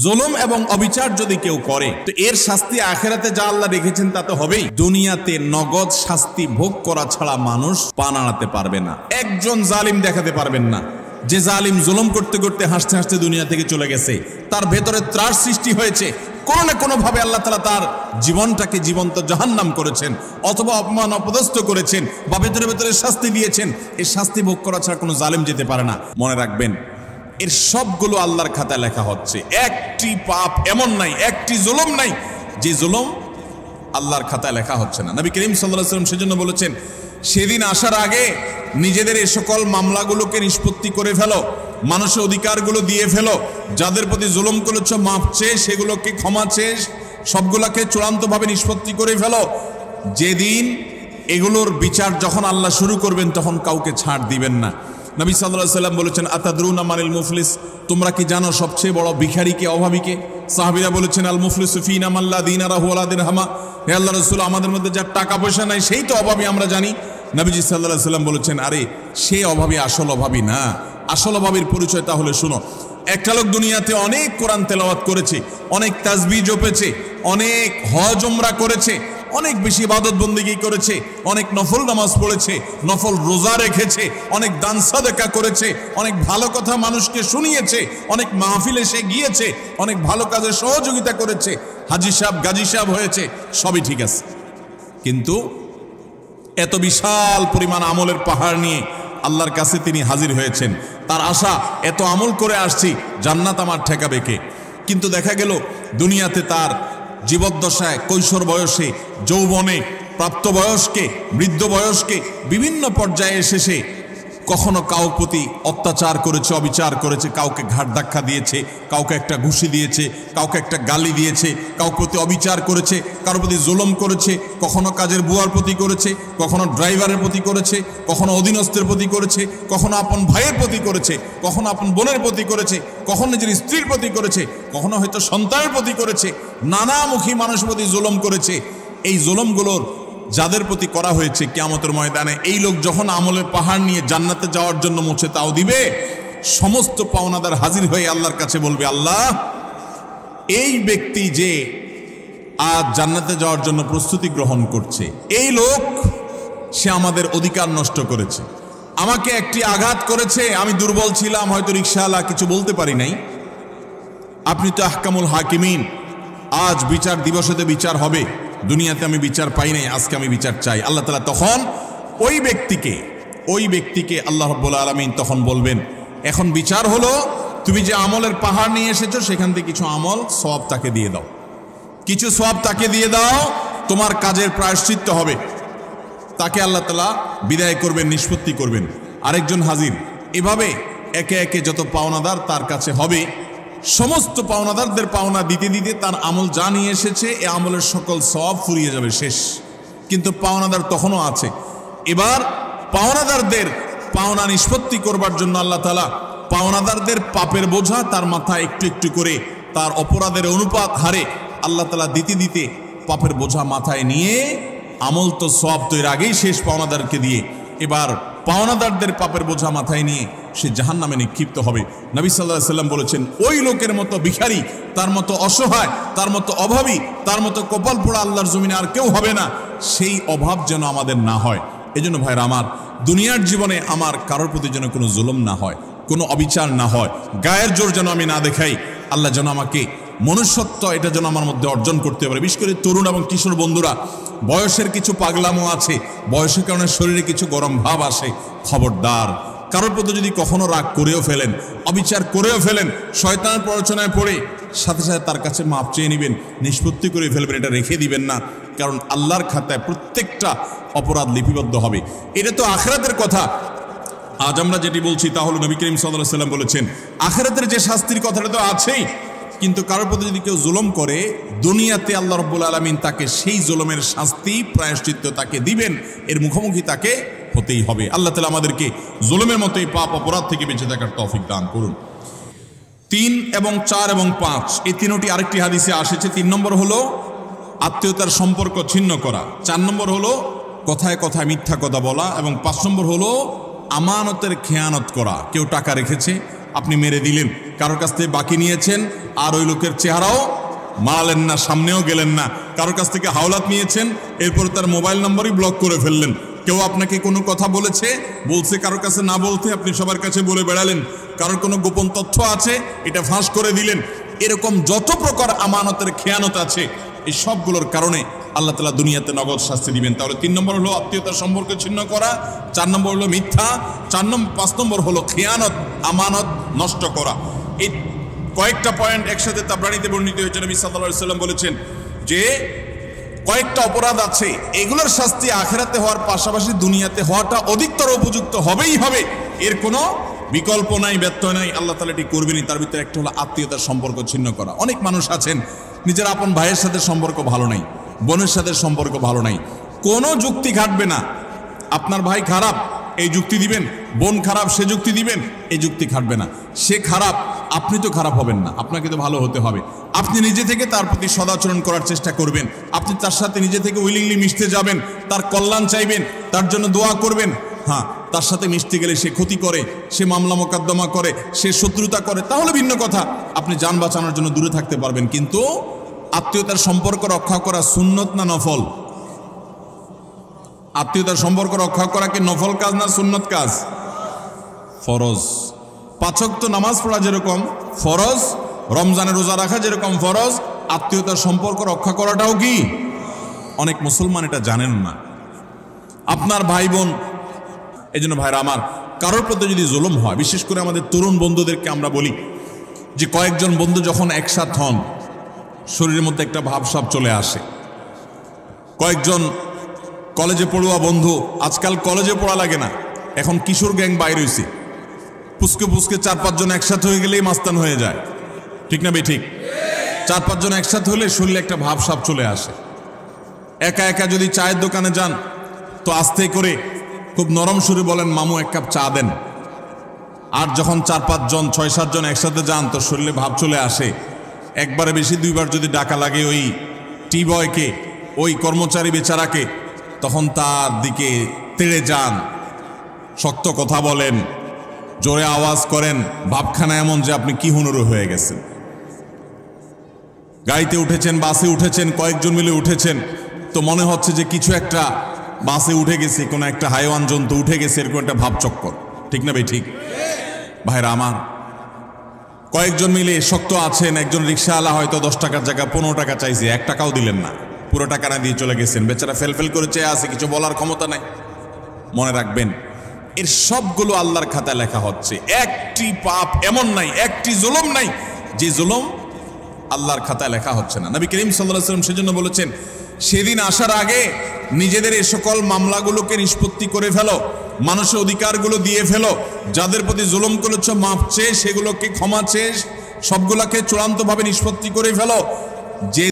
জুলুম এবং অবিচার যদি কেউ করে তো এর শাস্তি আখিরাতে যা আল্লাহ রেখেছেন তা তো হবেই। দুনিয়াতে নগদ শাস্তি ভোগ করা ছাড়া মানুষ পা নাড়াতে পারবে না। একজন জালিম দেখাতে পারবেন না যে জালিম জুলুম করতে করতে হাসতে হাসতে দুনিয়া থেকে চলে গেছে, তার ভেতরে ত্রাস সৃষ্টি হয়েছে, কোনো না কোনো ভাবে আল্লাহ তাআলা তার জীবনটাকে জীবন্ত জাহান্নাম করেছেন, অথবা অপমান অপদস্থ করেছেন, বা ভেতরে ভেতরে শাস্তি দিয়েছেন। এই শাস্তি ভোগ করা ছাড়া কোনো জালিম যেতে পারে না। মনে রাখবেন, এর সবগুলো আল্লাহর খাতায় লেখা হচ্ছে। একটি পাপ এমন নাই, একটি জুলুম নাই যে জুলুম আল্লাহর খাতায় লেখা হচ্ছে না। নবী করিম সাল্লাল্লাহু আলাইহি ওয়াসাল্লাম সেজন্য বলেছেন, সেদিন আসার আগে নিজেদের এই সকল মামলাগুলোকে নিষ্পত্তি করে ফেলো, মানুষের অধিকারগুলো দিয়ে ফেলো, যাদের প্রতি জুলুম করেছ মাপ চেয়ে সেগুলোকে ক্ষমা চেয়ে সবগুলোকে চূড়ান্তভাবে নিষ্পত্তি করে ফেলো। যেদিন এগুলোর বিচার যখন আল্লাহ শুরু করবেন তখন কাউকে ছাড় দিবেন না। নবী সাল্লাল্লাহু আলাইহি ওয়াসাল্লাম বলেছেন, আতাদরুনা মানিল মুফলিস, তোমরা কি জানো সবচেয়ে বড় ভিখারিকে, অভাবীকে? সাহাবীরা বলেছেন, আল মুফলিসু ফিনা মান লা দিনারা ওয়ালা দিরহামা। হে আল্লাহর রাসূল, আমাদের মধ্যে যার টাকা পয়সা নাই সেই তো অভাবী, আমরা জানি। নবীজি সাল্লাল্লাহু আলাইহি ওয়াসাল্লাম বলেছেন, আরে সে অভাবী আসল অভাবী না। আসল অভাবীর পরিচয় তাহলে শুনো। একটা লোক দুনিয়াতে অনেক কোরআন তেলাওয়াত করেছে, অনেক তাসবিহ জপেছে, অনেক হজ উমরা করেছে, অনেক বেশি ইবাদত বন্দেগী করেছে, অনেক নফল নামাজ পড়েছে, নফল রোজা রেখেছে, অনেক দান সাদাকা করেছে, অনেক ভালো কথা মানুষকে শুনিয়েছে, অনেক মাহফিলে সে গিয়েছে, অনেক ভালো কাজে সহযোগিতা করেছে, হাজী সাহেব গাজী সাহেব হয়েছে, সবই ঠিক আছে। কিন্তু এত বিশাল পরিমাণ আমলের পাহাড় নিয়ে আল্লাহর কাছে তিনি হাজির হয়েছেন। তার আশা, এত আমল করে আসছি, জান্নাত আমার ঠেকাবে কে? কিন্তু দেখা গেল দুনিয়াতে তার জীবদ্দশায়, কৈশোর বয়সে, যৌবনে, প্রাপ্তবয়স্কে, বৃদ্ধ বয়স্কে, বিভিন্ন পর্যায়ে এসে কখনো কাউর প্রতি অত্যাচার করেছে, অবিচার করেছে, কাউকে ঘাট ধাক্কা দিয়েছে, কাউকে একটা ঘুষি দিয়েছে, কাউকে একটা গালি দিয়েছে, কাউর প্রতি অবিচার করেছে, কারোর প্রতি জুলুম করেছে, কখনো কাজের বুয়ার প্রতি করেছে, কখনো ড্রাইভারের প্রতি করেছে, কখনো অধীনস্থের প্রতি করেছে, কখনো আপন ভাইয়ের প্রতি করেছে, কখনো আপন বোনের প্রতি করেছে, কখনো নিজের স্ত্রীর প্রতি করেছে, কখনো হয়তো সন্তানের প্রতি করেছে, নানামুখী মানুষের প্রতি জুলুম করেছে। এই জুলুমগুলোর যাদের প্রতি করা হয়েছে, কিয়ামতের ময়দানে এই লোক যখন আমলের পাহাড় নিয়ে জান্নাতে যাওয়ার জন্য মুছে তাও দিবে, সমস্ত পাওনাদার হাজির হয়ে আল্লাহর কাছে বলবে, আল্লাহ, এই ব্যক্তি যে আজ জান্নাতে যাওয়ার জন্য প্রস্তুতি গ্রহণ করছে, এই লোক সে আমাদের অধিকার নষ্ট করেছে, আমাকে একটি আঘাত করেছে, আমি দুর্বল ছিলাম, হয়তো রিকশাওয়ালা, কিছু বলতে পারি নাই। আপনি তো আহকামুল হাকিমিন, আজ বিচার দিবসেতে বিচার হবে, দুনিয়াতে আমি বিচার পাই নাই, আজকে আমি বিচার চাই। আল্লাহ তাআলা তখন ওই ব্যক্তিকে আল্লাহ রাব্বুল আলামিন তখন বলবেন, এখন বিচার হলো, তুমি যে আমলের পাহাড় নিয়ে এসেছো সেখান থেকে কিছু আমল সওয়াব তাকে দিয়ে দাও, কিছু সওয়াব তাকে দিয়ে দাও, তোমার কাজের প্রায়শ্চিত্ত হবে। তাকে আল্লাহ তাআলা বিদায় করবেন, নিষ্পত্তি করবেন। আরেকজন হাজির। এভাবে একে একে যত পাওনাদার তার কাছে হবে, সমস্ত পাওনাদারদের পাওনা দিতে দিতে তার আমল যা নিয়ে এসেছে এ আমলের সকল সওয়াব ফুরিয়ে যাবে, শেষ। কিন্তু পাওনাদার তখনও আছে। এবার পাওনাদারদের পাওনা নিষ্পত্তি করবার জন্য আল্লাহ তাআলা পাওনাদারদের পাপের বোঝা তার মাথায় একটু একটু করে, তার অপরাধের অনুপাত হারে আল্লাহ তাআলা দিতে দিতে পাপের বোঝা মাথায় নিয়ে, আমল তো সওয়াব তো এর আগেই শেষ পাওনাদারকে দিয়ে, এবার পাওনাদারদের পাপের বোঝা মাথায় নিয়ে সে জাহান্নামে নিক্ষিপ্ত হবে। নবী সাল্লাল্লাহু আলাইহি ওয়াসাল্লাম বলেছেন, ওই লোকের মতো ভিখারি, তার মতো অসহায়, তার মতো অভাবী, তার মতো কপাল পোড়া আল্লাহর জমিনে আর কেউ হবে না। সেই অভাব যেন আমাদের না হয়। এজন্য ভাইরা আমার, দুনিয়ার জীবনে আমার কারোর প্রতি যেন কোনো জুলুম না হয়, কোনো অবিচার না হয়, গায়ের জোর যেন আমি না দেখাই। আল্লাহ যেন আমাকে মনুষ্যত্ব, এটা যেন আমার মধ্যে অর্জন করতে পারে। বিশেষ করে তরুণ এবং কিশোর বন্ধুরা, বয়সের কিছু পাগলামো আছে, বয়সের কারণে শরীরে কিছু গরম ভাব আসে, খবরদার। কারোর প্রতি যদি কখনো রাগ করেও ফেলেন, অবিচার করেও ফেলেন, শয়তানের প্ররোচনায় পড়ে সাথে সাথে তার কাছে মাপ চেয়ে নেবেন, নিষ্পত্তি করে ফেলবেন, এটা রেখে দিবেন না। কারণ আল্লাহর খাতায় প্রত্যেকটা অপরাধ লিপিবদ্ধ হবে। এটা তো আখিরাতের কথা। আজ আমরা যেটি বলছি তা হলো, নবী করিম সাল্লাল্লাহু আলাইহি ওয়াসাল্লাম বলেছেন, আখিরাতের যে শাস্তির কথাটা তো আছেই, কিন্তু কারোর প্রতি যদি কেউ জুলুম করে, দুনিয়াতে আল্লাহ রাব্বুল আলামিন তাকে সেই জুলুমের শাস্তি, প্রায়শ্চিত্ত তাকে দিবেন, এর মুখোমুখি তাকে হতেই হবে। আল্লাহ তাআলা আমাদেরকে জুলুমের মতোই পাপ অপরাধ থেকে বেঁচে থাকার তৌফিক দান করুন। 3 এবং 4 এবং 5 এই তিনটি আরেকটি হাদিসে আসেছে। 3 নম্বর হলো আত্মীয়তার সম্পর্ক ছিন্ন করা, 4 নম্বর হলো কথায় কথায় মিথ্যা কথা বলা, এবং 5 নম্বর হলো আমানতের খেয়ানত করা। কেউ টাকা রেখেছে, আপনি মেরে দিলেন, কারোর কাছ থেকে বাকি নিয়েছেন আর ওই লোকের চেহারাও মারালেন না, সামনেও গেলেন না। কারোর কাছ থেকে হাওলাত নিয়েছেন, এরপর তার মোবাইল নম্বরই ব্লক করে ফেললেন। কেউ আপনাকে কোনো কথা বলছে কারোর কাছে না বলতে আপনি সবার কাছে বলে বেড়ালেন। কারোর কোনো গোপন তথ্য আছে, এটা ফাঁস করে দিলেন। এরকম যত প্রকার আমানতের খেয়ানত আছে, এই সবগুলোর কারণে আল্লাহ তাআলা দুনিয়াতে নগদ শাস্তি দিবেন। তাহলে 3 নম্বর হলো আত্মীয়তার সম্পর্ক ছিন্ন করা, 4 নম্বর হলো মিথ্যা, 5 নম্বর হলো খেয়ানত, আমানত নষ্ট করা। এই কয়েকটা পয়েন্ট একসাথে তাবরানীতে বর্ণিত হয়েছে। নবী সাল্লাল্লাহু আলাইহি ওয়াসাল্লাম বলেছেন যে কয়েকটা অপরাধ আছে, এগুলোর শাস্তি আখিরাতে হওয়ার পাশাপাশি দুনিয়াতে হওয়াটা অধিকতর উপযুক্ত হবেই হবে, এর কোনো বিকল্প নাই, ব্যত্যয় নাই। আল্লাহ তাআলা এটি করবেনই। তার ভিতরে একটা হলো আত্মীয়তার সম্পর্ক ছিন্ন করা। অনেক মানুষ আছেন নিজের আপন ভাইয়ের সাথে সম্পর্ক ভালো নাই, বোনের সাথে সম্পর্ক ভালো নাই, কোনো যুক্তি খাটবে না। আপনার ভাই খারাপ এই যুক্তি দিবেন, বোন খারাপ সে যুক্তি দিবেন, এই যুক্তি খাটবে না। সে খারাপ, আপনি তো খারাপ হবেন না, আপনাকে তো ভালো হতে হবে। আপনি নিজে থেকে তার প্রতি সদাচরণ করার চেষ্টা করবেন, আপনি তার সাথে নিজে থেকে উইলিংলি মিশতে যাবেন, তার কল্যাণ চাইবেন, তার জন্য দোয়া করবেন। হ্যাঁ, তার সাথে মিশতে গেলে সে ক্ষতি করে, সে মামলা মোকদ্দমা করে, সে শত্রুতা করে, তাহলে ভিন্ন কথা, আপনি যান বাঁচানোর জন্য দূরে থাকতে পারবেন। কিন্তু আত্মীয়তার সম্পর্ক রক্ষা করা সুন্নত না নফল? আত্মীয়তার সম্পর্ক রক্ষা করা কি নফল কাজ না সুন্নত কাজ? ফরজ। 5 ওয়াক্ত নামাজ পড়া যেরকম ফরজ, রমজানের রোজা রাখা যেরকম ফরজ, আত্মীয়তার সম্পর্ক রক্ষা করাটাও কি? অনেক মুসলমান এটা জানেন না। আপনার ভাই বোন, এই জন্য ভাইরা আমার, কারোর প্রতি যদি জুলুম হয়, বিশেষ করে আমাদের তরুণ বন্ধুদেরকে আমরা বলি যে কয়েকজন বন্ধু যখন একসাথে হন, শরীরের মধ্যে একটা ভাবসাব চলে আসে। কয়েকজন কলেজে পড়ুয়া বন্ধু, আজকাল কলেজে পড়া লাগে না, এখন কিশোর গ্যাং বাইরে হয়েছে, পুচকে পুচকে 4-5 জন একসাথে হয়ে গেলেই মাস্তান হয়ে যায়, ঠিক না বে ঠিক? 4-5 জন একসাথে হলে শরীরে একটা ভাবসাব চলে আসে। একা একা যদি চায়ের দোকানে যান তো আস্তে করে খুব নরম সুরে বলেন, মামু 1 কাপ চা দেন। আর যখন 4-5 জন 6-7 জন একসাথে যান তো শরীরে ভাব চলে আসে। একবারে বেশি 2বার যদি ডাকা লাগে ওই টি বয়কে, ওই কর্মচারী বেচারাকে, তখন তার দিকে তেড়ে যান, শক্ত কথা বলেন, জোরে আওয়াজ করেন, ভাবখানা এমন যে আপনি কি হুনুরু হয়ে গেছেন। গাড়িতে উঠেছেন, বাসে উঠেছেন, কয়েকজন মিলে উঠেছেন, তো মনে হচ্ছে যে কিছু একটা বাসে উঠে গেছে, কোনো একটা হাইওয়ান জন্তু উঠে গেছে, এরকম একটা ভাবচক্কর, ঠিক না ভাই ঠিক? ভাইরা আমার, কয়েকজন মিলে শক্ত আছেন, একজন রিক্সাওয়ালা হয়তো 10 টাকার জায়গায় 15 টাকা চাইছে, 1 টাকাও দিলেন না, পুরো টাকা না দিয়ে চলে গেছেন। বেচারা ফেলফেল করে চেয়ে আছে, কিছু বলার ক্ষমতা নাই। মনে রাখবেন, এর সবগুলো আল্লাহর খাতায় লেখা হচ্ছে। একটি পাপ এমন নাই, একটি জুলুম নাই যে জুলুম আল্লাহর খাতায় লেখা হচ্ছে না। নবী করিম সাল্লাল্লাহু আলাইহি ওয়াসাল্লাম সেজন্য বলেছেন, সেদিন আসার আগে নিজেদের এই সকল মামলাগুলোকে নিষ্পত্তি করে ফেলো, মানুষের অধিকারগুলো দিয়ে ফেলো, যাদের প্রতি জুলুম করেছো মাফ চেয়ে, সেগুলোকে ক্ষমা চেয়ে সবগুলোকে চূড়ান্তভাবে নিষ্পত্তি করে ফেলো। যে